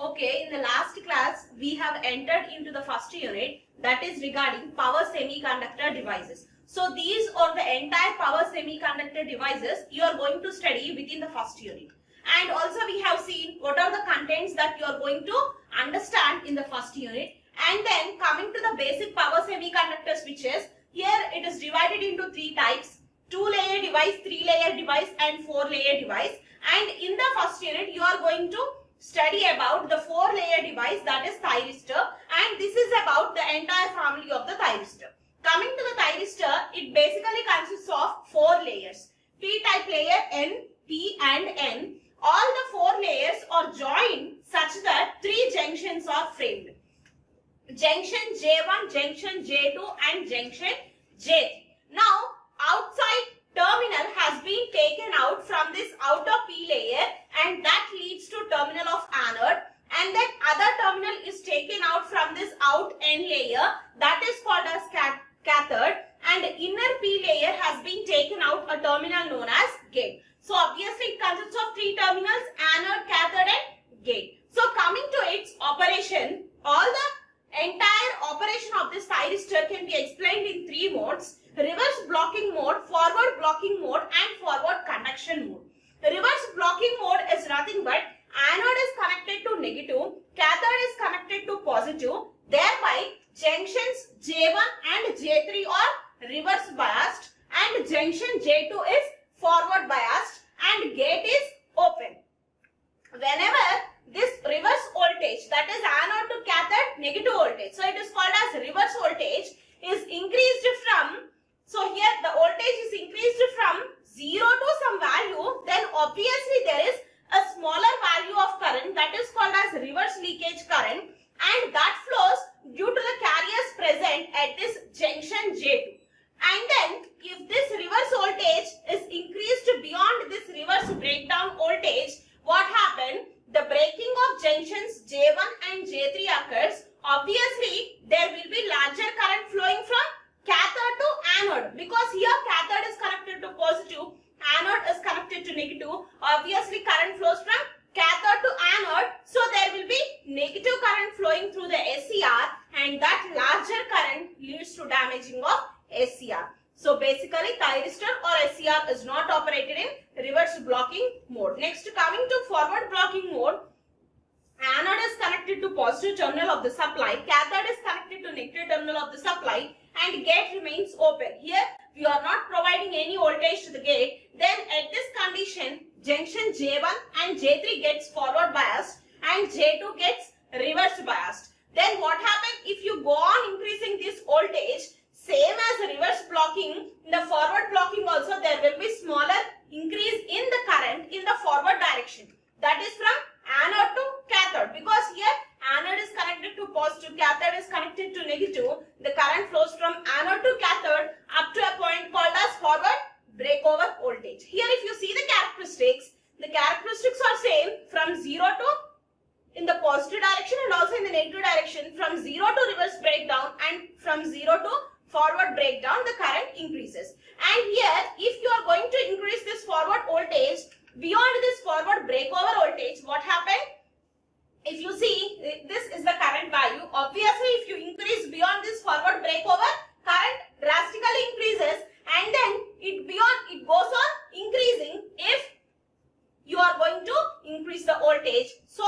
Okay, in the last class, we have entered into the first unit, that is regarding power semiconductor devices. So these are the entire power semiconductor devices you are going to study within the first unit. And also we have seen what are the contents that you are going to understand in the first unit. And then coming to the basic power semiconductor switches, here it is divided into three types: 2-layer device, 3-layer device and 4-layer device. And in the first unit, you are going to study about the 4-layer device, that is thyristor, and this is about the entire family of the thyristor. Coming to the thyristor, it basically consists of 4 layers: P-type layer, N, P and N. All the 4 layers are joined such that 3 junctions are framed: junction J1, junction J2 and junction J3. Now, outside terminal has been taken out from this outer P layer, and that leads to terminal of anode, and then other terminal is taken out from this out N layer, that is called as cathode, and inner P layer has been taken out, a terminal known as gate. So obviously it consists of 3 terminals: anode, cathode and gate. So coming to its operation, all the entire operation of this thyristor can be explained in 3 modes: reverse blocking mode, forward blocking mode and forward conduction mode. The reverse blocking mode is nothing but anode is connected to negative, cathode is connected to positive, thereby junctions J1 and J3 are reverse biased and junction J2 is forward biased and gate is open. Whenever this reverse voltage, that is anode to cathode negative voltage, so it is called as reverse voltage, is increased from, so here the voltage is increased from 0 to some value, then obviously there is a smaller value of current, that is called as reverse leakage current, and that flows due to the carriers present at this junction J2. And then if this reverse voltage is increased beyond this reverse breakdown voltage, what happened? The breaking of junctions J1 and J3 occurs. Obviously, there will be larger current flowing from cathode to anode, because here cathode is connected to positive, anode is connected to negative. Obviously, current flows from cathode to anode, so there will be negative current flowing through the SCR, and that larger current leads to damaging of SCR. So basically, thyristor or SCR is not operated in reverse blocking mode. Next, coming to forward blocking mode, anode is connected to positive terminal of the supply, cathode is connected to negative terminal of the supply, and gate remains open. Here, we are not providing any voltage to the gate. Then at this condition, junction J1 and J3 gets forward biased and J2 gets reverse biased. Then what happens if you go on increasing this voltage? Same as reverse blocking, in the forward blocking also there will be smaller increase in the current in the forward direction. That is from anode to cathode, because here anode is connected to positive, cathode is connected to negative. The current flows from anode to cathode up to a point called as forward breakover voltage. Here if you see the characteristics are same from 0 to in the positive direction and also in the negative direction. From 0 to reverse breakdown and from 0 to forward breakdown, the current increases. And here, if you are going to increase this forward voltage beyond this forward breakover voltage, what happened? If you see, this is the current value. Obviously, if you increase beyond this forward breakover, current drastically increases, and then it goes on increasing if you are going to increase the voltage, so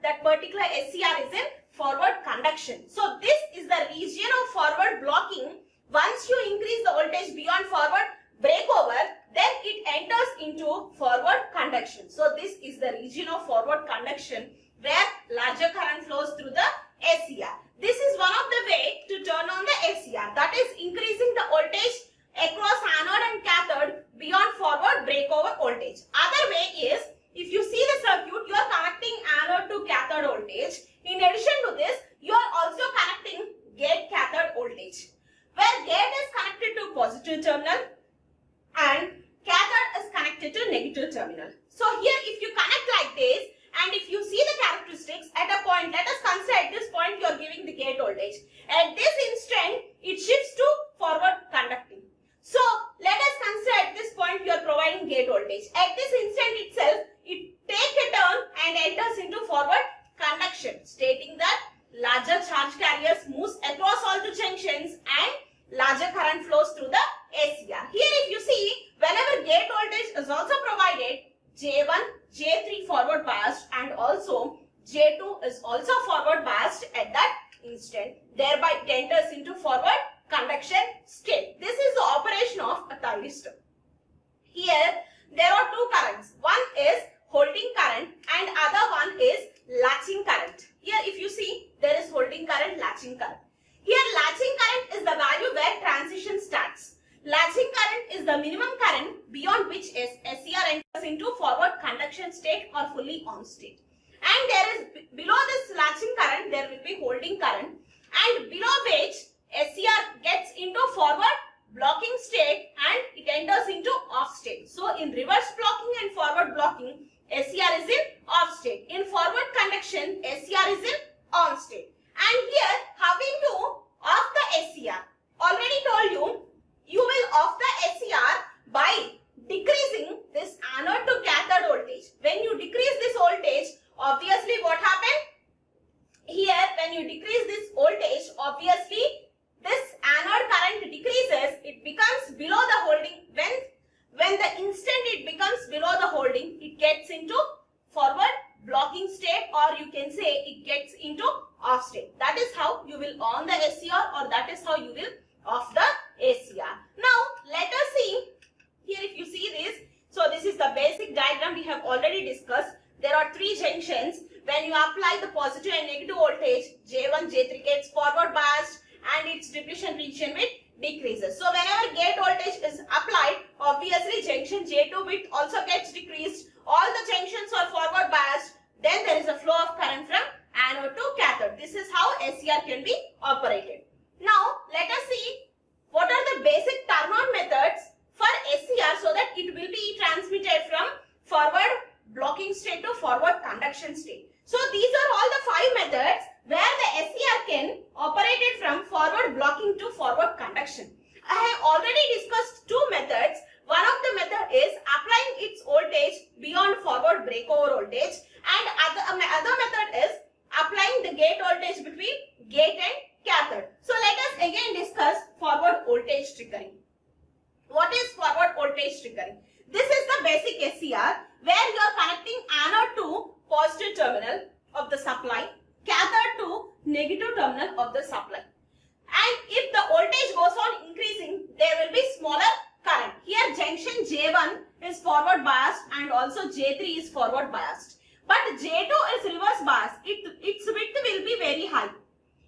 that particular SCR is in forward conduction. So this is the region of forward blocking. Once you increase the voltage beyond forward breakover, then it enters into forward conduction. So this is the region of forward conduction where larger current flows through the SCR. This is one of the way to turn on the SCR, that is increasing the voltage across anode and cathode beyond forward breakover voltage. Other way is, if you see the circuit, you are connecting anode to cathode voltage. In addition to this, you are also connecting gate cathode voltage, where gate is connected to positive terminal and cathode is connected to negative terminal. So here if you connect like this, and if you see the characteristics at a point, let us consider at this point you are giving the gate voltage. At this instant, it shifts to forward conducting. So let us consider at this point you are providing gate voltage. At this instant itself, it take a turn and enters into forward conduction, stating that larger charge carriers moves across all the junctions and larger current flows through the SCR. Here if you see, whenever gate voltage is also provided, J1, J3 forward biased and also J2 is also forward biased at that instant, thereby it enters into forward conduction state. This is the operation of a thyristor. Here there are two currents. One is holding current and other one is latching current. Here if you see, there is holding current, latching current. Here latching current is the value where transition starts. Latching current is the minimum current beyond which SCR enters into forward conduction state or fully on state. And there is below this latching current, there will be holding current, and below which SCR gets into forward blocking state and it enters into off state. So in reverse blocking and forward blocking, SCR is in off state. In forward conduction, SCR is in on state. And here, how will you off the SCR? Already told you, you will off the SCR by decreasing this anode to cathode voltage. When you decrease this voltage, obviously what happened? Here, when you decrease this voltage, obviously this anode current decreases. It becomes below the holding. When the instant it becomes below the holding, it gets into forward blocking state, or you can say it gets into off state. That is how you will on the SCR, or that is how you will off the SCR. Now let us see here. If you see this, so this is the basic diagram we have already discussed. There are three junctions. When you apply the positive and negative voltage, J1, J3 gets forward biased and its depletion region with decreases. So whenever gate voltage is applied, obviously junction J2 bit also gets decreased. All the junctions are forward biased. Then there is a flow of current from anode to cathode. This is how SCR can be operated. Now let us see what are the basic turn-on methods for SCR so that it will be transmitted from forward blocking state to forward conduction state. So these are all the 5 methods where the SCR can operate it from forward blocking to forward conduction. I have already discussed 2 methods. One of the method is applying its voltage beyond forward breakover voltage, and other method is applying the gate voltage between gate and cathode. So let us again discuss forward voltage triggering. What is forward voltage triggering? This is the basic SCR where you are connecting anode to positive terminal of the supply, cathode to negative terminal of the supply. And if the voltage goes on increasing, there will be smaller current. Here junction J1 is forward biased and also J3 is forward biased. But J2 is reverse biased. Its width will be very high.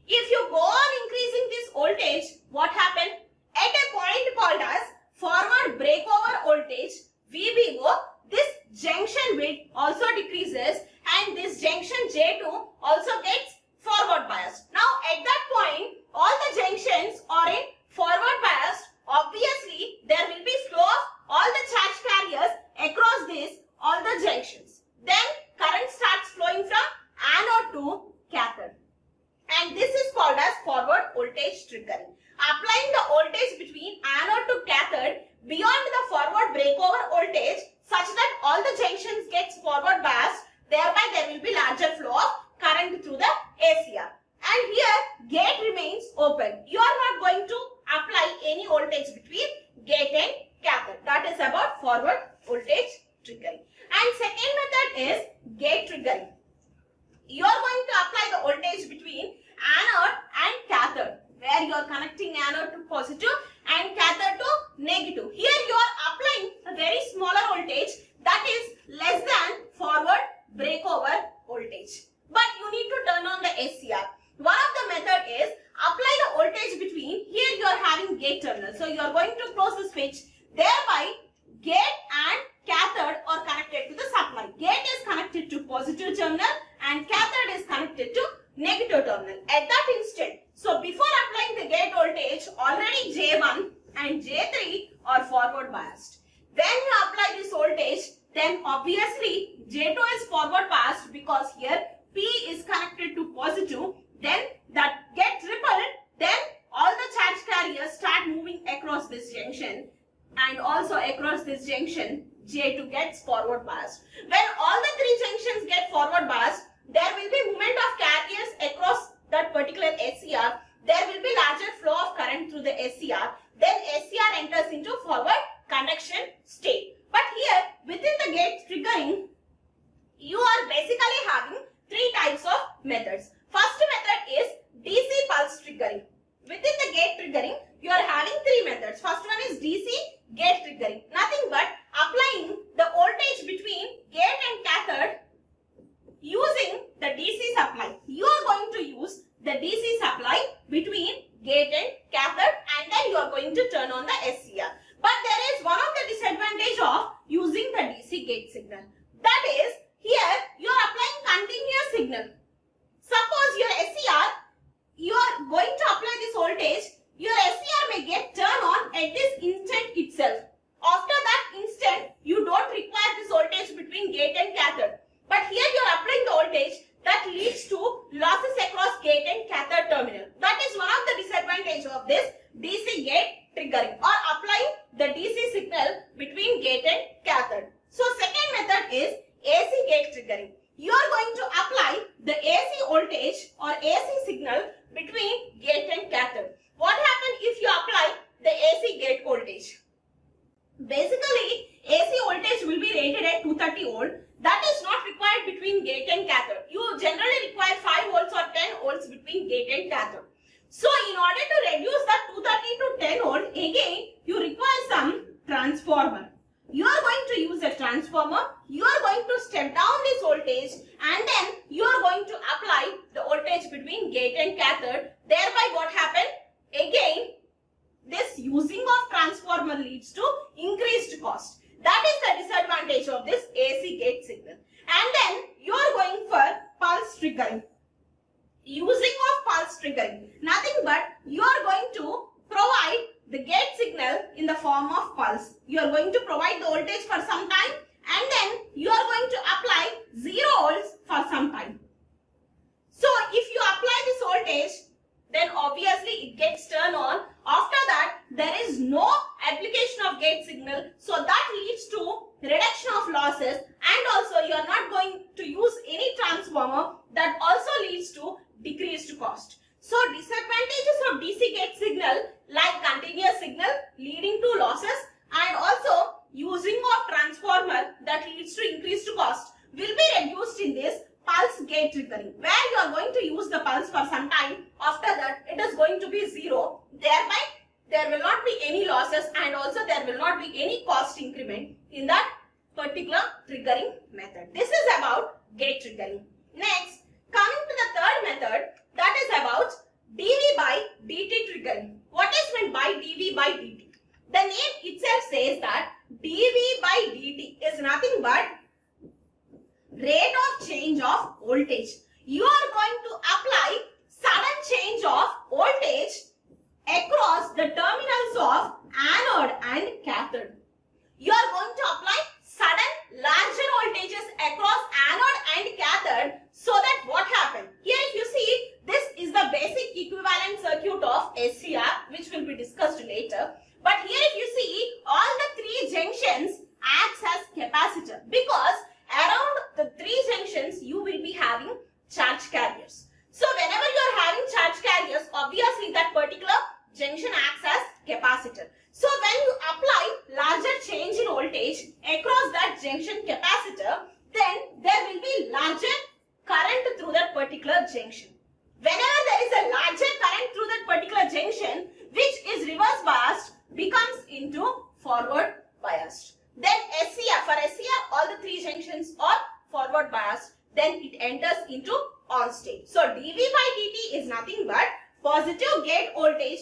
If you go on increasing this voltage, what happened? At a point called as forward breakover voltage, VBO, this junction width also decreases and this junction J2 also gets forward biased. Now at that point, all the junctions are in forward biased. Obviously, there will be flow of all the charge carriers across all the junctions. Then current starts flowing from anode to cathode. And this is called as forward voltage triggering. Applying the voltage between anode to cathode beyond the forward breakover voltage such that all the junctions gets forward biased, thereby there will be larger flow of current through the SCR. And here gate remains open. You are not going to apply any voltage between gate and cathode. That is about forward voltage triggering. And second method is gate triggering. You are going to apply the voltage between anode and cathode, where you are connecting anode to positive and cathode to negative. Here you are applying a very smaller voltage that is less than forward breakover voltage. But you need to turn on the SCR. One of the method is apply the voltage between, here you are having gate terminal. So you are going to close the switch, thereby gate and cathode are connected to the supply. Gate is connected to positive terminal and cathode is connected to negative terminal. At that instant, so before applying the gate voltage, already J1 and J3 are forward biased. When you apply this voltage, then obviously J2 is forward biased because here P is connected to positive. Then that gets repelled. Then all the charge carriers start moving across this junction, and also across this junction J2 gets forward biased. When all the 3 junctions get forward biased, there will be movement DC supply between gate and cathode, and then you are going to turn on the SCR. But there is one of the disadvantage of using the DC gate signal. That is, here you are applying continuous signal. Suppose your SCR, you are going to apply this voltage, your SCR may get turned on at this instant itself. After that instant, you don't require this voltage between gate and cathode. But here you are applying the voltage that leads to losses across gate and cathode terminal. That is one of the disadvantages of this DC gate triggering, or applying the DC signal between gate and cathode. So second method is AC gate triggering. You are going to apply the AC voltage or AC signal between gate and cathode. What happens if you apply the AC gate voltage? Basically, AC voltage will be rated at 230 volt. That is not required between gate and cathode. You generally require 5 volts or 10 volts between gate and cathode. So, in order to reduce that 230 to 10 volt, again, you require some transformer. You are going to use a transformer. You are going to step down this voltage, and then you are going to apply the voltage between gate and cathode. Thereby, what happened? Again, this using of transformer leads to increased cost. That is the disadvantage of this AC gate signal. And then you are going for pulse triggering. Using of pulse triggering, nothing but you are going to provide the gate signal in the form of pulse. You are going to provide the voltage for some time, and then you are going to apply 0 volts for some time. So if you apply this voltage, then obviously it gets turned on. After that, there is no application of gate signal. So that leads to reduction of losses, and also you are not going to use any transformer. That also leads to decreased cost. So disadvantages of DC gate signal, like continuous signal leading to losses, and also using of transformer that leads to increased cost, will be reduced in this pulse gate triggering, where you are going to use the pulse for some time. After that, it is going to be 0. Thereby, there will not be any losses, and also there will not be any cost increment in that particular triggering method. This is about gate triggering. Next, coming to the third method, that is about dV by dt triggering. What is meant by dV by dt? The name itself says that dV by dt is nothing but rate of change of voltage. You are going to apply sudden change of voltage across the terminals of anode and cathode. You are going to apply sudden larger voltages across anode and cathode, so that what happens? Here if you see, this is the basic equivalent circuit of SCR, which will be discussed later. But here if you see, all the 3 junctions acts as capacitor, because around the 3 junctions you will be having charge carriers. So whenever you are having charge carriers, obviously that particular junction acts as capacitor. So when you apply larger change in voltage across that junction capacitor, then there will be larger current through that particular junction. Whenever there is a larger current through that particular junction, which is reverse biased, becomes into forward biased. Then SCR, for SCR, all the 3 junctions are forward biased. Then it enters into on state. So dV by dt is nothing but positive gate voltage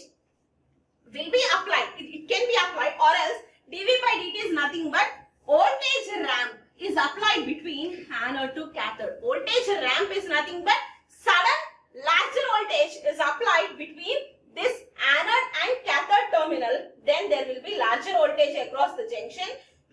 will be applied. It can be applied, or else dV by dt is nothing but voltage ramp is applied between anode to cathode. Voltage ramp is nothing but sudden larger voltage is applied between this anode and cathode terminal. Then there will be larger voltage across the junction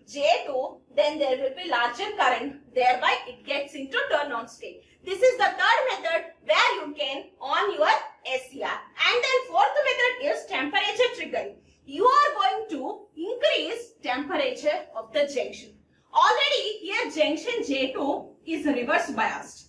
J2, then there will be larger current, thereby it gets into turn on state. This is the third method where you can on your SCR. And then fourth method is temperature triggering. You are going to increase temperature of the junction. Already here junction J2 is reverse biased,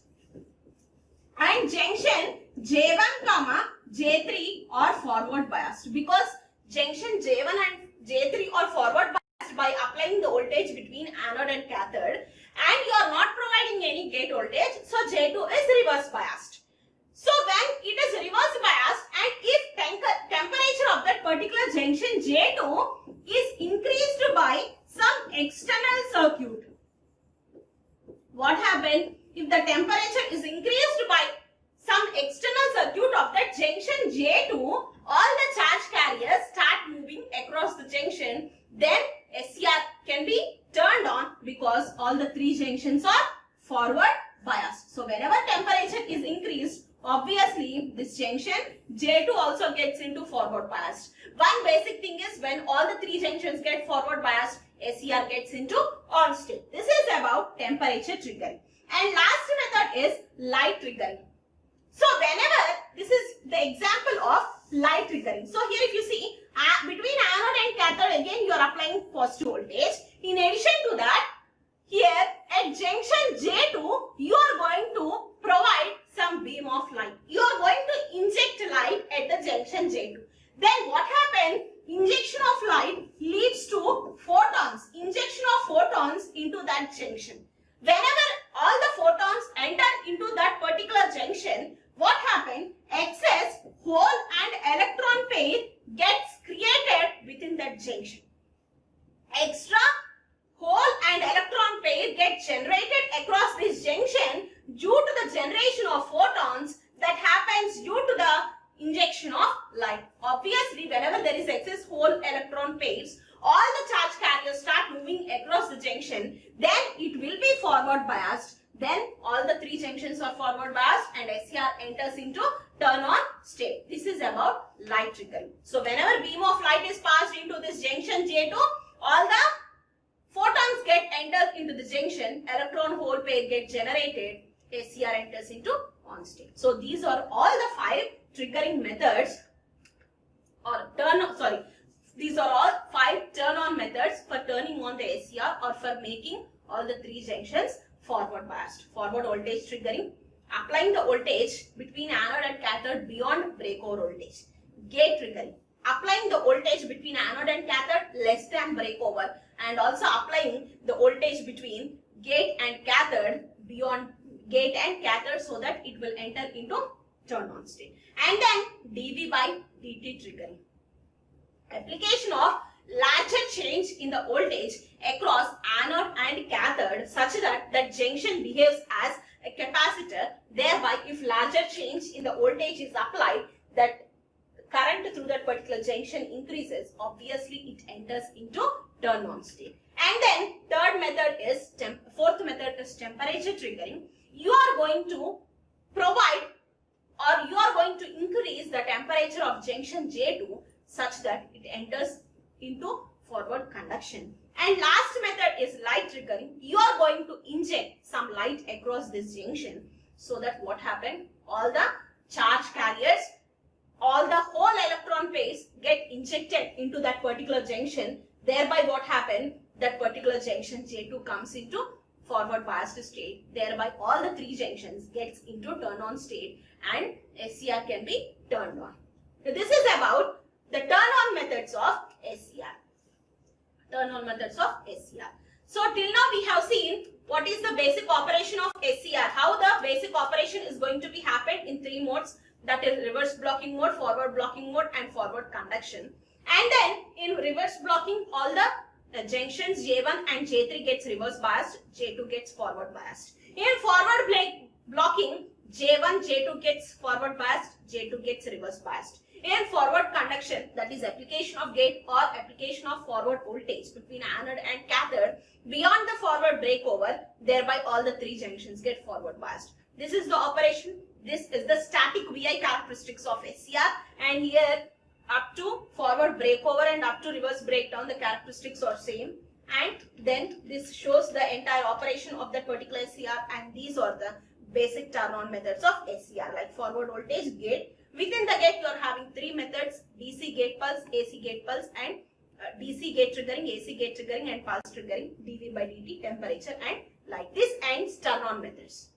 and junction J1, J3 are forward biased, because junction J1 and J3 are forward biased by applying the voltage between anode and cathode, and you are not providing any gate voltage, so J2 is reverse biased. So when it is reverse biased, and if temperature of that particular junction J2 is increased by some external circuit, what happens if the temperature is increased by some external circuit of that junction J2, all the charge carriers start moving across the junction, then SCR can be turned on because all the three junctions are forward biased. So whenever temperature is increased, obviously this junction J2 also gets into forward biased. One basic thing is when all the three junctions get forward biased, SCR gets into on state. This is about temperature triggering. And last method is light triggering. So whenever, this is the example of light triggering. So here if you see, between anode and cathode again you are applying positive voltage. In addition to that, here at junction J2 you are going to provide some beam of light. You are going to inject light at the junction J2. Then what happens? Injection of light leads to photons. Injection of photons into that junction. Whenever all the photons enter into that particular junction, what happens? Excess hole and electron pair gets created within that junction. Extra hole and electron pair get generated across this junction due to the generation of photons that happens due to the injection of light. Obviously, whenever there is excess hole electron pairs, all the charge carriers start moving across the junction, then it will be forward biased. Then all the three junctions are forward biased and SCR enters into turn on state. This is about light triggering. So whenever beam of light is passed into this junction J2, all the photons get entered into the junction, electron hole pair get generated, SCR enters into on state. So these are all the 5 triggering methods or these are all 5 turn on methods for turning on the SCR or for making all the 3 junctions forward biased. Forward voltage triggering, applying the voltage between anode and cathode beyond breakover voltage. Gate triggering, applying the voltage between anode and cathode less than breakover, and also applying the voltage between gate and cathode beyond gate and cathode so that it will enter into turn on state. And then dV by dt triggering. Application of larger change in the voltage across anode and cathode such that that junction behaves as a capacitor. Thereby, if larger change in the voltage is applied, that current through that particular junction increases. Obviously, it enters into turn on state. And then fourth method is temperature triggering. You are going to provide or you are going to increase the temperature of junction J2 such that it enters into forward conduction. And last method is light triggering. You are going to inject some light across this junction so that what happened? All the charge carriers, all the whole electron pairs get injected into that particular junction. Thereby what happened? That particular junction J2 comes into forward biased state. Thereby all the 3 junctions gets into turn on state and SCR can be turned on. So this is about the turn on methods of SCR. Turn on methods of SCR. So till now we have seen what is the basic operation of SCR. How the basic operation is going to be happened in 3 modes, that is reverse blocking mode, forward blocking mode and forward conduction. And then in reverse blocking all the junctions J1 and J3 gets reverse biased, J2 gets forward biased. In forward blocking J1, J2 gets forward biased, J2 gets reverse biased. In forward conduction, that is application of gate or application of forward voltage between anode and cathode beyond the forward breakover, thereby all the 3 junctions get forward biased. This is the operation. This is the static VI characteristics of SCR, and here up to forward breakover and up to reverse breakdown the characteristics are same, and then this shows the entire operation of that particular SCR, and these are the basic turn on methods of SCR like forward voltage, gate. Within the gate you are having 3 methods: DC gate pulse, AC gate pulse and DC gate triggering, AC gate triggering and pulse triggering, dV by dt, temperature and light. This ends turn on methods.